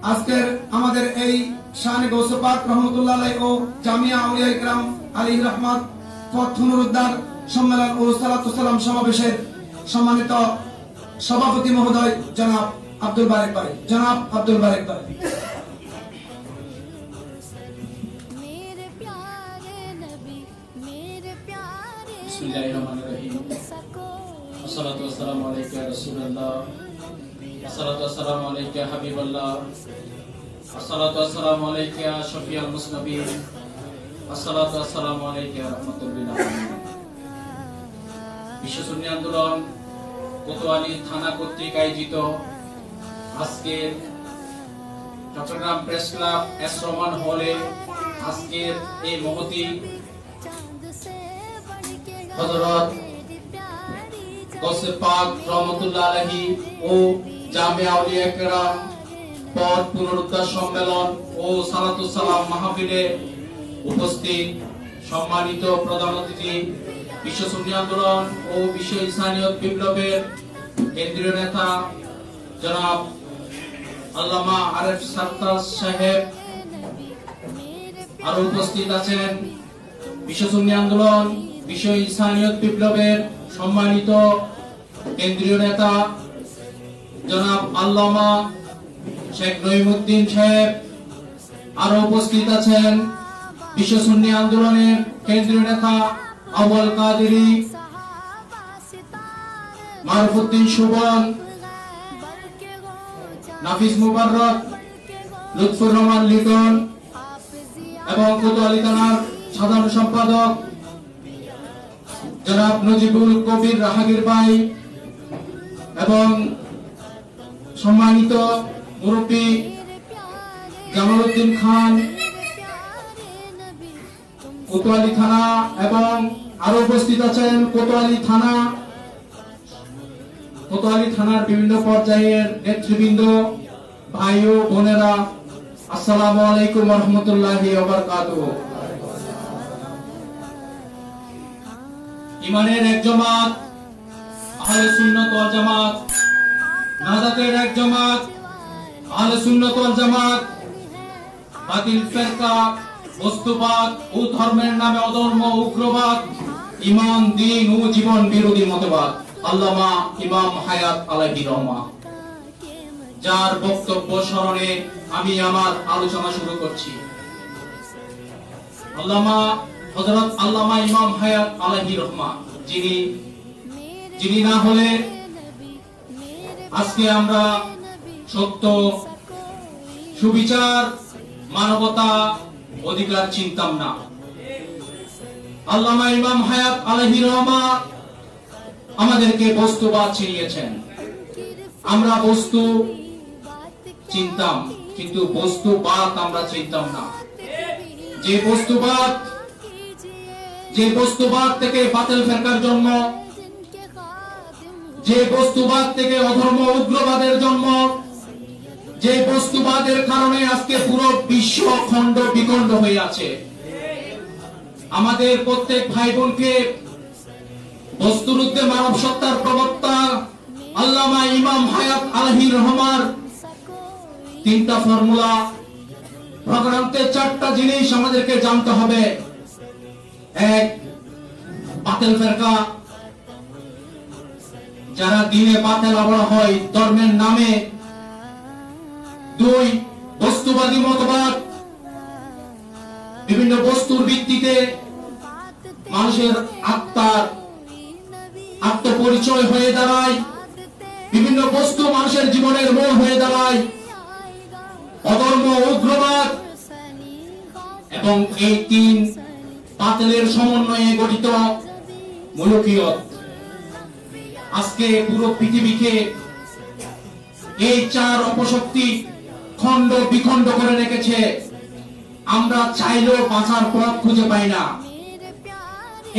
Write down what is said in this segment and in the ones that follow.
আজকের আমাদের এই শানে গৌসে পাক রহমতুল্লাহ আলাইহি ও জামিয়া আউলিয়া ইকরাম আলাইহির রহমত পথ পুনরুদ্ধার সম্মেলন ও সালাতু সালাম সমাবেশের সম্মানিত সভাপতি মহোদয় জনাব আব্দুল বারেক ভাই। বিসমিল্লাহির রহমানির রহিম। আসসালাতু ওয়াসসালামু আলাইকা ইয়া রাসূলুল্লাহ, আসসালাতু ওয়াসসালামু আলাইকা ইয়া হাবিবাল্লাহ, আসসালাতু ওয়াসসালামু আলাইকা ইয়া শফিউল মুসনাবিন, আসসালাতু ওয়াসসালামু আলাইকা ইয়া রাহমাতুল লিল আলামিন। বিশ্ব সুন্নি আন্দোলন কোতোয়ালি থানা কর্তৃক আয়োজিত আজকের Chattogram press club S Rahman হলে আজকের এই মহতী হযরত গৌসে পাক রহমতুল্লাহ আলাইহি ও জামিয়া আউলিয়া ইকরাম পথ পুনরুদ্ধার সম্মেলন ও সালাতু সালাম মাহফিলে উপস্থিত সম্মানিত প্রধান অতিথি, বিশ্ব সুন্নি আন্দোলন ও বিশ্ব ইসলামিয়ত বিপ্লবের কেন্দ্রীয় নেতা জনাব আল্লামা আরেফ সাত্তার সাহেব, আরো উপস্থিত আছেন বিশ্ব সুন্নি আন্দোলন বিশ্ব ইসলামিয়ত বিপ্লবের সম্মানিত কেন্দ্রীয় নেতা জনাব আল্লামা শেখ নঈমুদ্দিন সাহেব, আরো উপস্থিত আছেন বিশ্ব সুন্নি আন্দোলনের কেন্দ্রীয় নেতা আউয়াল কাদেরী, মারুফউদ্দিন সুবন, নাফিস মুবাররক, লুৎফুর রহমান লিটন এবং কোতোয়ালি থানার সাধারণ সম্পাদক জনাব নজিবুল কবির রাহাগীর ভাই এবং সম্মানিত মুরব্বী জামালউদ্দিন খান কোতোয়ালি থানা এবং আরো উপস্থিত আছেন কোতোয়ালি থানার বিভিন্ন পর্যায়ের নেতৃবৃন্দ, ভাই ও বোনেরা, আসসালামু আলাইকুম ওয়া রাহমাতুল্লাহি ওয়া বারাকাতুহু। ইমানের এক জামাত আহলে সুন্নাত ওয়াল জামাত, নাজাতের এক জামাত আহলে সুন্নাত ওয়াল জামাত, বাতিল ফিরকা বস্তুবাদ ও ধর্মের নামে অধর্ম উগ্রবাদ, ঈমান দ্বীন ও জীবন বিরোধী মতবাদ আল্লামা ইমাম হায়াত আলাইহির রহমা, যার বক্তব্য স্মরণে আমি আমার আলোচনা শুরু করছি। হযরত আল্লামা ইমাম হায়াত আলাইহির রহমা, যিনি না হলে আজকে আমরা সত্য, সুবিচার, মানবতা, অধিকার চিনতাম না। আল্লামা ইমাম হায়াত আলাইহির রহমা আমাদেরকে বস্তুবাদ চিনিয়েছেন। আমরা বস্তু চিনতাম কিন্তু বস্তুবাদ আমরা চিনতাম না। যে বস্তুবাদ থেকে বাতিল ফিরকার জন্ম, যে বস্তুবাদ থেকে অধর্ম উগ্রবাদের জন্ম, যে বস্তুবাদের কারণে আজকে পুরো বিশ্ব খণ্ড বিখণ্ড হয়ে আছে। আমাদের প্রত্যেক ভাই বোনকে বস্তুর ঊর্ধ্বে মানব সত্তার প্রবক্তা আল্লামা ইমাম হায়াত আলাইহির রহমার তিনটা ফর্মুলা, প্রোগ্রামতে চারটা জিনিস আমাদেরকে জানতে হবে। এক, বাতিল ফিরকা, যারা দ্বীনে বাতিল বলা হয় ধর্মের নামে। দুই, বস্তুবাদী মতবাদ, বিভিন্ন বস্তুর ভিত্তিতে মানুষের আত্মপরিচয় হয়ে দাঁড়ায়, বিভিন্ন বস্তু মানুষের জীবনের মূল হয়ে দাঁড়ায়। অধর্ম উগ্রবাদ এবং এই তিন বাতিলের সমন্বয়ে গঠিত মুলুকিয়ত আজকে পুরো পৃথিবীকে এই চার অপশক্তি খণ্ড বিখণ্ড করে রেখেছে। আমরা চাইলেও বাঁচার পথ খুঁজে পাই না।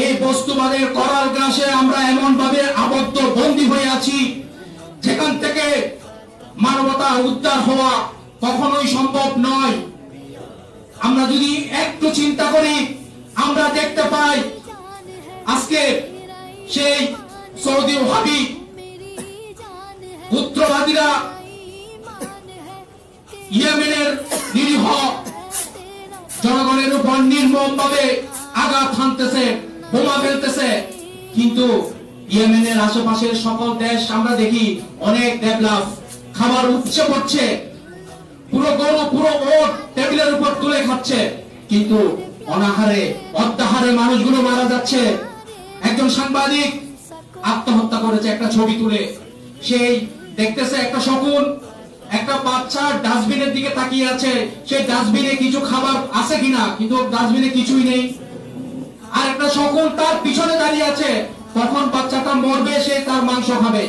এই বস্তুবাদের করাল গ্রাসে আমরা এমন ভাবে আবদ্ধ বন্দী হয়ে আছি, যেখান থেকে মানবতা উদ্ধার হওয়া কখনোই সম্ভব নয়। আমরা যদি একটু চিন্তা করি, আমরা দেখতে পাই আজকে সেই সৌদি ওয়াহাবি উগ্রবাদীরা ইয়েমেনের নিরীহ জনগণের উপর নির্মমভাবে আঘাত হানতেছে, বোমা ফেলতেছে, কিন্তু ইয়েমেনের আশেপাশের সকল দেশ আমরা দেখি অনেক ডেভেলপ, খাবার উপচে পড়ছে, পুরো গরু পুরো ওট টেবিলের উপর তুলে খাচ্ছে, কিন্তু অনাহারে অত্যাহারে মানুষগুলো মারা যাচ্ছে। একজন সাংবাদিক আত্মহত্যা করেছে একটা ছবি তুলে, সেই দেখতেছে একটা শকুন একটা বাচ্চা ডাস্টবিনের দিকে তাকিয়ে আছে, সেই ডাস্টবিনে কিছু খাবার আছে কিনা, কিন্তু ডাস্টবিনে কিছুই নেই। আর একটা শকুন তার পিছনে দাঁড়িয়ে আছে, তখন বাচ্চাটা মরবে, সে তার মাংস খাবে।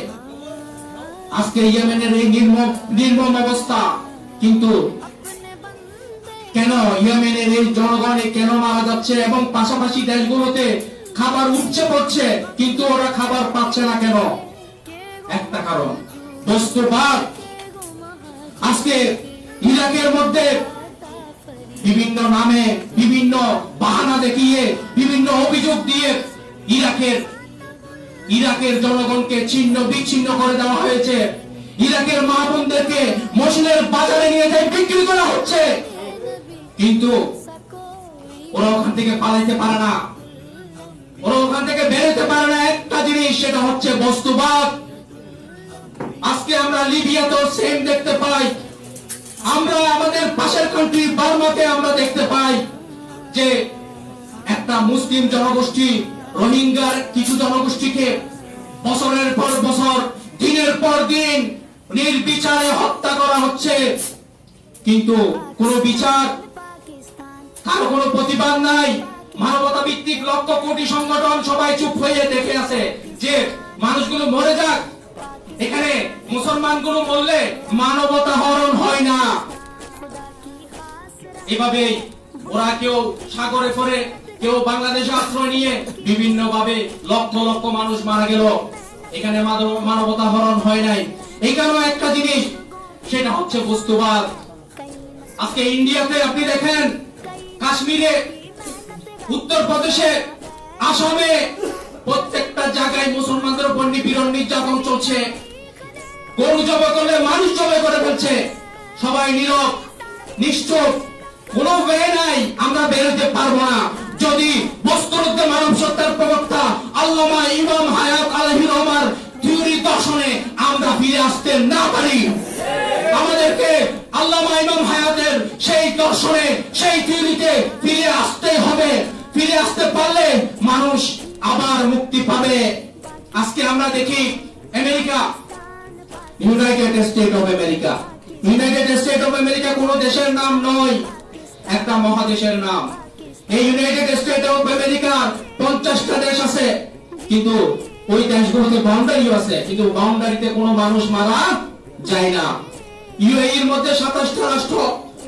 আজকে ইয়েমেনের এই নির্মম অবস্থা, কিন্তু কেন ইয়েমেনের এই জনগণে কেন মারা যাচ্ছে এবং পাশাপাশি দেশগুলোতে খাবার উপচে পড়ছে, কিন্তু ওরা খাবার পাচ্ছে না কেন? একটা কারণ বস্তুবাদ। আজকে ইরাকের মধ্যে বিভিন্ন নামে বিভিন্ন বাহানা দেখিয়ে বিভিন্ন অভিযোগ দিয়ে ইরাকের জনগণকে ছিন্ন বিচ্ছিন্ন করে দেওয়া হয়েছে। ইরাকের মা বোনদেরকে মসুলের বাজারে নিয়ে যায় বিক্রি করা হচ্ছে, কিন্তু ওরা ওখান থেকে পালাইতে পারে না, ওরা ওখান থেকে বেরোতে পারে না। একটা জিনিস, সেটা হচ্ছে বস্তুবাদ। আজকে আমরা লিবিয়াতেও সেম দেখতে পাই, আমরা আমাদের পাশের কান্ট্রি বার্মাতে আমরা দেখতে পাই যে একটা মুসলিম জনগোষ্ঠী রোহিঙ্গার কিছু জনগোষ্ঠীকে বছরের পর বছর দিনের পর দিন নির্বিচারে হত্যা করা হচ্ছে, কিন্তু কোনো বিচার, কারো কোনো প্রতিবাদ নাই। মানবতা ভিত্তিক লক্ষ কোটি সংগঠন সবাই চুপ হয়ে দেখে আছে যে মানুষগুলো মরে যাক, এখানে মুসলমানগুলো বললে মানবতা হরণ হয় না। এভাবে ওরা কেউ সাগরে করে, কেউ বাংলাদেশে আশ্রয় নিয়ে বিভিন্ন ভাবে লক্ষ লক্ষ মানুষ মারা গেল, এখানে মানবতা হরণ হয় নাই। এখানেও একটা জিনিস, সেটা হচ্ছে বস্তুবাদ। আজকে ইন্ডিয়াতে আপনি দেখেন, কাশ্মীরে, উত্তরপ্রদেশে, আসামে প্রত্যেকটা জায়গায় মুসলমানদের উপর নিপীড়ন নির্যাতন চলছে। গরু জবাই করলে মানুষ জবাই করে ফেলছে, সবাই নীরব নিশ্চুপ, কোনো ওয়ে নাই। আমরা বেরোতে পারবো না যদি বস্তুরুদ্ধে মানব সত্তার প্রবক্তা আল্লামা ইমাম হায়াত আলাইহির রহমার থিওরি দর্শনে আমরা ফিরে আসতে না পারি। আমাদেরকে আল্লামা ইমাম হায়াতের সেই দর্শনে, সেই থিওরিতে ফিরে আসতে হবে। ফিরে আসতে পারলে মানুষ আবার মুক্তি পাবে। আজকে আমরা দেখি America, United state of America. United state of America কোন দেশের নাম নয়, একটা মহাদেশের নাম। এই ইউনাইটেড স্টেট অফ আমেরিকার 50টা দেশ আছে, কিন্তু ওই দেশগুলোতে বাউন্ডারিও আছে, কিন্তু বাউন্ডারিতে কোনো মানুষ মারা যায় না। ইউএইর মধ্যে 27টা রাষ্ট্র,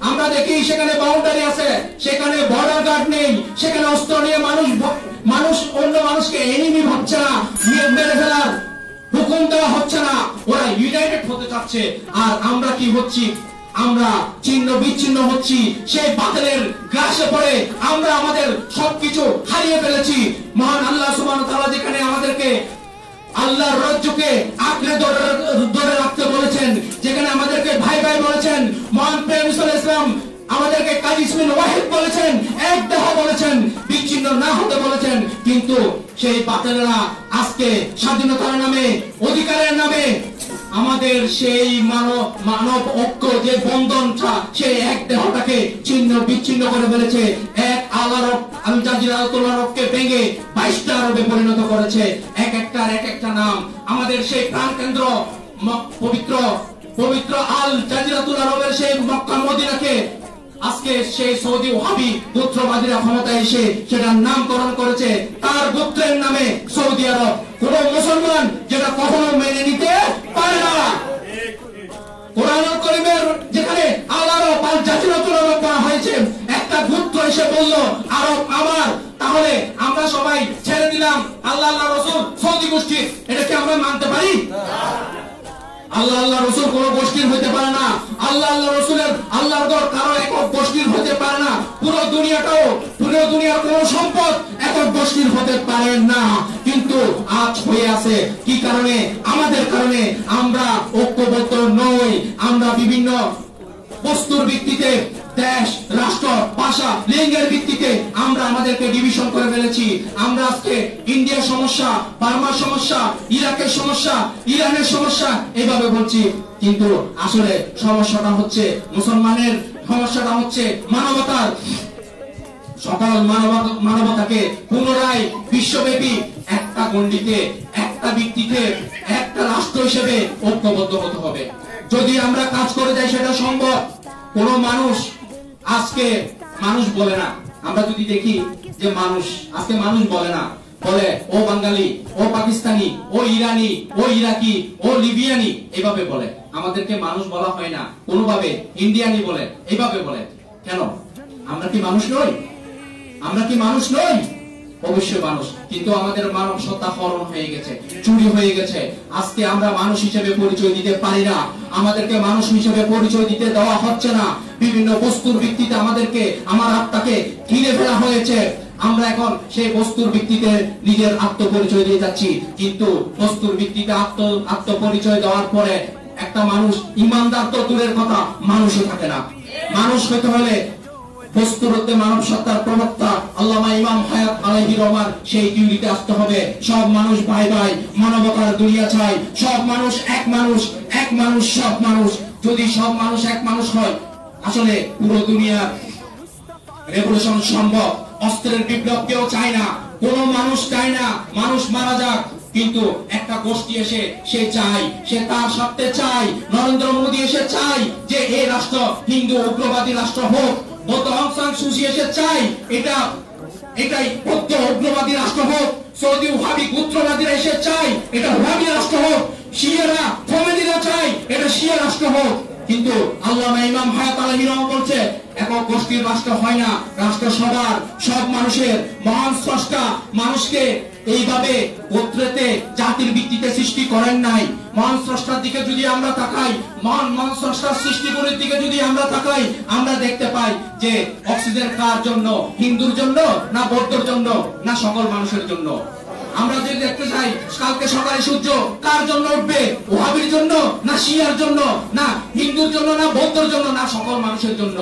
আমরা দেখি সেখানে বাউন্ডারি আছে, সেখানে বর্ডার গার্ড নেই, সেখানে অস্ত্র নিয়ে মানুষ অন্য মানুষকে এনিমি ভাবছে না, মেরে ফেলার হুকুম দেওয়া হচ্ছে না। ওরা ইউনাইটেড হতে চাচ্ছে, আর আমরা কি হচ্ছি? আমরা ছিন্ন বিচ্ছিন্ন হচ্ছি। সেই বাতিলের গ্রাসে পড়ে আমরা আমাদের সবকিছু হারিয়ে ফেলেছি। মহান আল্লাহ সুবহানাহু ওয়া তাআলা যেখানে আমাদেরকে আল্লাহর রাজ্যকে আঁকড়ে ধরে রাখতে বলেছেন, যেখানে আমাদেরকে ভাই ভাই বলেছেন, মহান প্রেম ইসলাম আমাদেরকে কাজিসমিন ওয়াহিদ বলেছেন, এক দেহ বলেছেন, বিচ্ছিন্ন না হতে বলেছেন, কিন্তু সেই বাতিলেরা আজকে স্বাধীনতার নামে, অধিকারের নামে আমাদের সেই মানব ঐক্য যে বন্ধনটা, সেই এক দেহটাকে ছিন্ন বিচ্ছিন্ন করে ফেলেছে। এক আরব, আল জাজিরাতুল আরবকে ভেঙে 22টা আরবে পরিণত করেছে। এক একটা নাম। আমাদের সেই প্রাণকেন্দ্র পবিত্র আল জাজিরাতুল আরবের সেই মক্কা মদিনাকে আজকে সেই সৌদি ওয়াহাবি গোত্রবাদীরা ক্ষমতায় এসে সেটার নামকরণ করেছে তার গোত্রের নামে সৌদি আরব। কোন মুসলমান যেটা কখনো মেনে নিতে পারে না। কোরআনুল কারীমের যেখানে আল আরব, আল জাজিরাতুল আরব করা হয়েছে, একটা গোত্র এসে বলল আরব আমার, তাহলে আমরা সবাই ছেড়ে দিলাম আল্লাহ রাসূল সৌদি গোষ্ঠী। এটা কি আমরা মানতে পারি? আল্লাহ রসুল কোন গোষ্ঠীর হতে পারে না। আল্লাহ রসুলের আল্লাহর ঘর কারো একক গোষ্ঠীর হতে পারে না। পুরো দুনিয়ার কোন সম্পদ একক গোষ্ঠীর হতে পারে না। কিন্তু আজ হয়ে আছে কি কারণে? আমাদের কারণে। আমরা ঐক্যবদ্ধ নই। আমরা বিভিন্ন বস্তুর ভিত্তিতে, দেশ, রাষ্ট্র, ভাষা, লিঙ্গের ভিত্তিতে আমরা আমাদেরকে ডিভিশন করে ফেলেছি। আমরা আজকে ইন্ডিয়ার সমস্যা, বার্মার সমস্যা, ইরাকের সমস্যা, ইরানের সমস্যা এভাবে বলছি, কিন্তু আসলে সমস্যাটা হচ্ছে মুসলমানের, সমস্যাটা হচ্ছে মানবতার। সকল মানবতাকে পুনরায় বিশ্বব্যাপী একটা গণ্ডিতে, একটা ভিত্তিতে, একটা রাষ্ট্র হিসেবে ঐক্যবদ্ধ হতে হবে। যদি আমরা কাজ করে যাই সেটা সম্ভব। কোন মানুষ আজকে মানুষ বলে না। আমরা যদি দেখি যে মানুষ আজকে মানুষ বলে না, বলে ও বাঙালি, ও পাকিস্তানি, ও ইরানি, ও ইরাকি, ও লিবিয়ানি, এভাবে বলে। আমাদেরকে মানুষ বলা হয় না, কোনোভাবে ইন্ডিয়ানি বলে, এইভাবে বলে। কেন? আমরা কি মানুষ নই? আমরা কি মানুষ নই? অবশ্যই মানুষ, কিন্তু আমাদের মানব সত্তা হরণ হয়ে গেছে, চুরি হয়ে গেছে। আজকে আমরা মানুষ হিসেবে পরিচয় দিতে পারি না, আমাদেরকে মানুষ হিসেবে পরিচয় দিতে দেওয়া হচ্ছে না। বিভিন্ন বস্তুর ভিত্তিতে আমাদেরকে, আমার আত্মাকে কিনে ফেলা হয়েছে। আমরা এখন সেই বস্তুর ভিত্তিতে নিজের আত্মপরিচয় দিয়ে যাচ্ছি, কিন্তু বস্তুর ভিত্তিতে আত্মপরিচয় দেওয়ার পরে একটা মানুষ ইমানদার তো দূরের কথা, মানুষও থাকে না। মানুষ হতে হলে বস্তুর মধ্যে মানব সত্তার প্রবক্তা আল্লামা ইমাম হায়াত আলাইহির রহমান সেই টিউরিতে আসতে হবে। সব মানুষ ভাই ভাই, মানবতার দুনিয়া চাই। সব মানুষ এক মানুষ, এক মানুষ সব মানুষ। যদি সব মানুষ এক মানুষ হয়, আসলে পুরো দুনিয়ার রেভলিউশন সম্ভব। অস্ত্রের বিপ্লব কেউ চায় না, কোন মানুষ চায় না মানুষ মারা যাক, কিন্তু একটা গোষ্ঠী এসে সে চায়, সে তার স্বার্থে চায়। নরেন্দ্র মোদী এসে চায় যে এই রাষ্ট্র হিন্দু উগ্রবাদী রাষ্ট্র হোক। বৌদ্ধ অং সান সু চি এসে চায় এটাই বৌদ্ধ উগ্রবাদী রাষ্ট্র হোক। সৌদি ওয়াহাবি গোত্রবাদীরা এসে চায় এটা ওয়াহাবি রাষ্ট্র হোক। শিয়ারা, খোমেনিরা চায় এটা শিয়া রাষ্ট্র হোক। কিন্তু আল্লামা ইমাম হায়াত আলাইহির রহমান বলছে একক গোষ্ঠীর রাষ্ট্র হয় না, রাষ্ট্র সবার, সব মানুষের। মহান স্রষ্টা মানুষকে এইভাবে গোত্রেতে, জাতির ভিত্তিতে সৃষ্টি করেন নাই। মহান স্রষ্টার দিকে যদি আমরা তাকাই, মহান স্রষ্টার সৃষ্টিগুলির দিকে যদি আমরা তাকাই, আমরা দেখতে পাই যে অক্সিজেন কার জন্য? হিন্দুর জন্য না বৌদ্ধর জন্য না সকল মানুষের জন্য? আমরা যদি দেখতে চাই কালকে সকালে সূর্য কার জন্য উঠবে? ওয়াহাবির জন্য না শিয়ার জন্য না হিন্দুর জন্য না বৌদ্ধর জন্য না সকল মানুষের জন্য?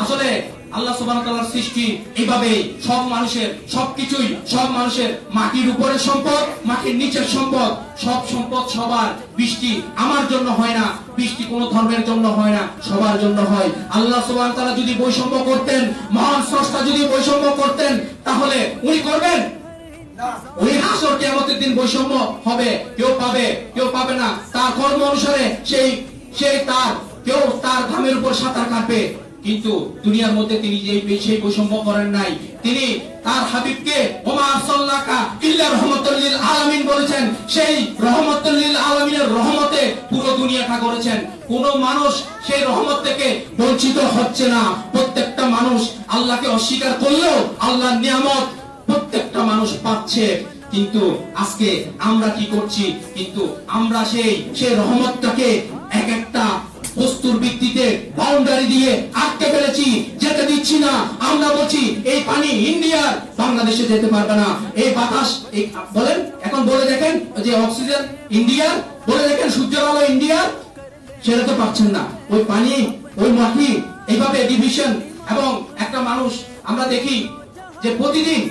আসলে আল্লাহ সুবহানাহু ওয়া তাআলার সৃষ্টি এইভাবে সব মানুষের, সবকিছুই সব মানুষের। মাটির উপরের সম্পদ, মাটির নিচের সম্পদ, সব সম্পদ সবার। বৃষ্টি আমার জন্য হয় না, বৃষ্টি কোন ধর্মের জন্য হয় না, সবার জন্য হয়। আল্লাহ সুবহানাহু ওয়া তাআলা যদি বৈষম্য করতেন, মহান স্রষ্টা যদি বৈষম্য করতেন, তাহলে উনি করবেন? ওই হাসর কিয়ামতের দিন বৈষম্য হবে, কেউ পাবে কেউ পাবে না। তার কর্ম অনুসারে সেই তার কেউ তার ঘামের উপর সাঁতার কাটবে। কিন্তু দুনিয়ার মধ্যে তিনি সেই বৈষম্য করেন নাই। তিনি তার হাবিবকে ওমা আরসালনাকা ইল্লা রাহমাতাল লিল আলামিন বলেছেন। সেই রাহমাতুল লিল আলামিনের রহমতে পুরো দুনিয়াটা করেছেন। কোন মানুষ সেই রহমত থেকে বঞ্চিত হচ্ছে না। প্রত্যেকটা মানুষ আল্লাহকে অস্বীকার করলেও আল্লাহর নিয়ামত প্রত্যেকটা মানুষ পাচ্ছে। কিন্তু আজকে আমরা কি করছি? কিন্তু আমরা সেই রহমতটাকে এক একটা বস্তুর ভিত্তিতে বাউন্ডারি দিয়ে আটকে ফেলেছি, যেতে দিচ্ছি না। আমরা বলছি এই পানি ইন্ডিয়ার, বাংলাদেশে যেতে পারবে না। এই বাতাস বলেন, এখন বলে দেখেন যে অক্সিজেন ইন্ডিয়ার, বলে দেখেন সূর্যের আলো ইন্ডিয়ার, সেটা তো পাচ্ছেন না। ওই পানি, ওই মাটি, এইভাবে ডিভিশন। এবং একটা মানুষ আমরা দেখি যে প্রতিদিন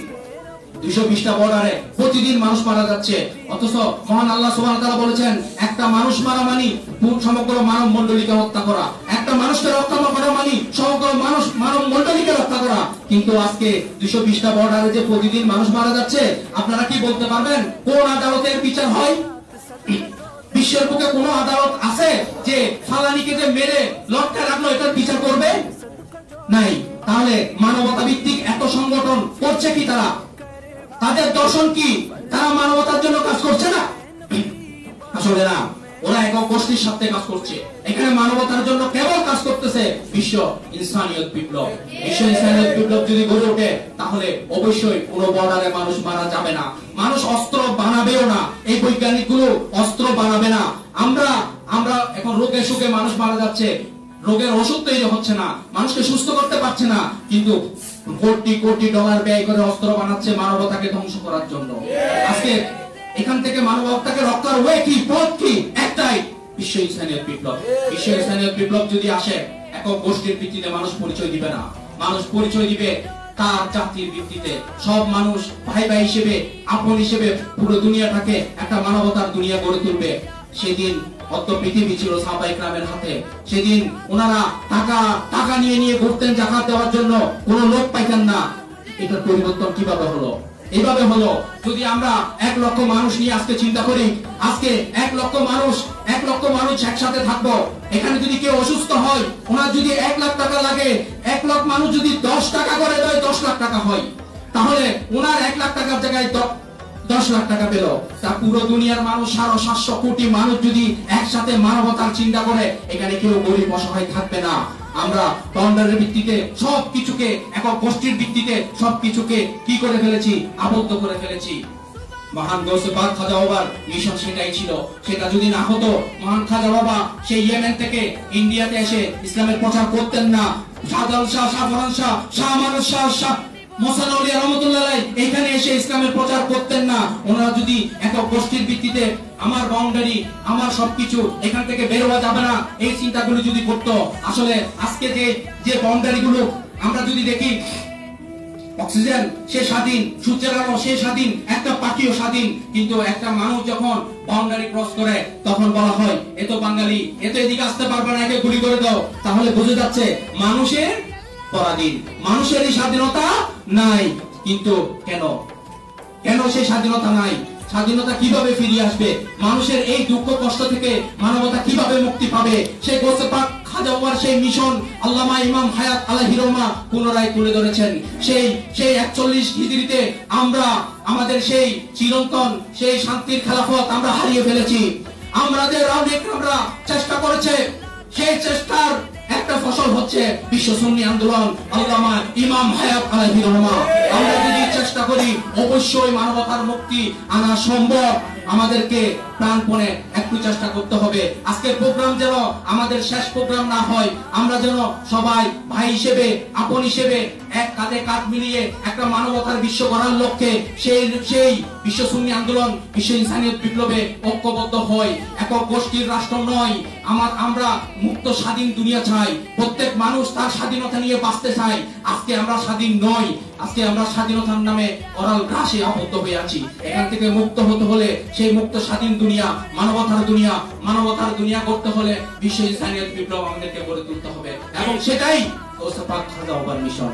220টা বর্ডারে প্রতিদিন মানুষ মারা যাচ্ছে। অথচ মহান আল্লাহ সুবহানাহু ওয়া তাআলা বলেছেন একটা মানুষ মারা মানে সমগ্র মানব মণ্ডলীকে হত্যা করা। একটা মানুষকে রক্ষা করা মানে সমগ্র মানব মণ্ডলীকে রক্ষা করা। কিন্তু আজকে 220টা বর্ডারে যে প্রতিদিন মানুষ মারা যাচ্ছে, আপনারা কি বলতে পারবেন কোন আদালতের বিচার হয়? বিশ্বের বুকে কোন আদালত আছে যে ফালানিকে যে মেরে লটকায় রাখলো এটার বিচার করবে? নাই। তাহলে মানবতা ভিত্তিক এত সংগঠন করছে কি তারা? তাদের দর্শন কি? তারা মানবতার জন্য কাজ করছে না? আসলে না, ওরা একক গোষ্ঠীর সাথে কাজ করছে। এখানে মানবতার জন্য কেবল কাজ করতেছে বিশ্ব ইনসানিয়ত বিপ্লব। বিশ্ব ইনসানিয়ত বিপ্লব যদি গড়ে ওঠে, তাহলে অবশ্যই কোনো বর্ডারে মানুষ মারা যাবে না। মানুষ অস্ত্র বানাবেও না, এই বৈজ্ঞানিকগুলো অস্ত্র বানাবে না। আমরা এখন রোগে সুখে মানুষ মারা যাচ্ছে, রোগের ওষুধ তৈরি হচ্ছে না, মানুষকে সুস্থ করতে পারছে না, কিন্তু কোটি কোটি ডলার ব্যয় করে অস্ত্র বানাচ্ছে মানবতাকে ধ্বংস করার জন্য। আজকে এখান থেকে মানবতাকে রক্ষার ওয়ে কি, পথ কি? একটাই, বিশ্ব ইনসানিয়ত বিপ্লব। বিশ্ব ইনসানিয়ত বিপ্লব যদি আসে, একক গোষ্ঠীর ভিত্তিতে মানুষ পরিচয় দিবে না। মানুষ পরিচয় দিবে তার জাতির ভিত্তিতে। সব মানুষ ভাই ভাই হিসেবে, আপন হিসেবে পুরো দুনিয়াটাকে একটা মানবতার দুনিয়া গড়ে তুলবে। সেদিন অত পৃথিবী ছিল সাহাবায়ে কেরামের হাতে। সেদিন ওনারা টাকা নিয়ে ঘুরতেন জাকাত দেওয়ার জন্য, কোনো লোক পাইতেন না। এটার পরিবর্তন কিভাবে হলো? এইভাবে হলো। যদি আমরা 1 লক্ষ মানুষ নিয়ে আজকে চিন্তা করি, আজকে 1 লক্ষ মানুষ একসাথে থাকবো। এখানে যদি কেউ অসুস্থ হয়, ওনার যদি 1 লাখ টাকা লাগে, 1 লাখ মানুষ যদি 10 টাকা করে দেয়, 10 লাখ টাকা হয়। তাহলে ওনার 1 লাখ টাকার জায়গায় 10 লাখ টাকা পেল। তা পুরো দুনিয়ার মানুষ 750 কোটি মানুষ যদি একসাথে মানবতার চিন্তা করে, এখানে কেউ গরিব অসহায় থাকবে না। আমরা বাউন্ডারির ভিত্তিতে সবকিছুকে, একক গোষ্ঠীর ভিত্তিতে সবকিছুকে কি করে ফেলেছি? আবদ্ধ করে ফেলেছি। মহান গৌসে পাক খাজা বাবার মিশন সেটাই ছিল। সেটা যদি না হতো, মহান খাজা বাবা সেই ইয়েমেন থেকে ইন্ডিয়াতে এসে ইসলামের প্রচার করতেন না। শাহজালাল শাহ, শাহ ফরান শাহ, শাহ আমানত শাহ, শাহ মোহসেন আউলিয়া রহমাতুল্লাহ আলাইহি এখানে এসে ইসলামের প্রচার করতেন না। ওনারা যদি একক গোষ্ঠীর ভিত্তিতে আমার বাউন্ডারি, আমার সবকিছু, এখান থেকে বের হওয়া যাবে না, এই চিন্তাগুলো যদি করতো, আসলে আজকে যে বাউন্ডারি গুলো আমরা যদি দেখি, অক্সিজেন সে স্বাধীন, সূর্যের আলো সে স্বাধীন, একটা পাখিও স্বাধীন। কিন্তু একটা মানুষ যখন বাউন্ডারি ক্রস করে, তখন বলা হয় এ তো বাঙালি, এ তো এদিকে আসতে পারবে না, একে গুলি করে দাও। তাহলে বুঝে যাচ্ছে মানুষের পরাধীন, মানুষেরই স্বাধীনতা নাই। কিন্তু কেন সেই স্বাধীনতা নাই? স্বাধীনতা কিভাবে ফিরিয়ে আসবে? মানুষের এই দুঃখ কষ্ট থেকে মানবতা কিভাবে মুক্তি পাবে? সেই গৌসে পাক খাজা বাবার সেই মিশন আল্লামা ইমাম হায়াত আলাইহির রহমা পুনরায় তুলে ধরেছেন। সেই 41 হিজরিতে আমরা আমাদের সেই চিরন্তন সেই শান্তির খেলাফত আমরা হারিয়ে ফেলেছি। আমাদের আমরা চেষ্টা করেছে, সেই চেষ্টার একটা ফসল হচ্ছে বিশ্ব সুন্নি আন্দোলন আল্লামা ইমাম হায়াত আলাইহির রহমা। আমরা যদি চেষ্টা করি, অবশ্যই মানবতার মুক্তি আনা সম্ভব। আমাদেরকে প্রাণপণে একটু চেষ্টা করতে হবে। আজকের প্রোগ্রাম যেন আমাদের শেষ প্রোগ্রাম না হয়। আমরা যেন সবাই ভাই হিসেবে, আপন হিসেবে এক কাঁধে কাঁধ মিলিয়ে একটা মানবতার বিশ্ব গড়ার লক্ষ্যে সেই বিশ্ব সুন্নি আন্দোলন, বিশ্ব ইনসানিয়ত বিপ্লবে ঐক্যবদ্ধ হয়। একক গোষ্ঠীর রাষ্ট্র নয়, আমরা মুক্ত স্বাধীন দুনিয়া চাই। প্রত্যেক মানুষ তার স্বাধীনতা নিয়ে বাঁচতে চায়। আজকে আমরা স্বাধীন নই, আজকে আমরা স্বাধীনতার নামে অরাল ঘাসে আবদ্ধ হয়ে আছি। এখান থেকে মুক্ত হতে হলে, সেই মুক্ত স্বাধীন দুনিয়া, মানবতার দুনিয়া করতে হলে বিশ্ব ইনসানিয়ত বিপ্লব আমাদেরকে গড়ে তুলতে হবে। এবং সেটাই গৌসে পাক খাজা বাবার মিশন।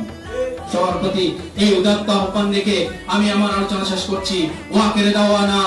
সবার প্রতি এই উদাত্ত আহ্বান রেখে আমি আমার আলোচনা শেষ করছি। ওয়া আখিরু দাওয়ানা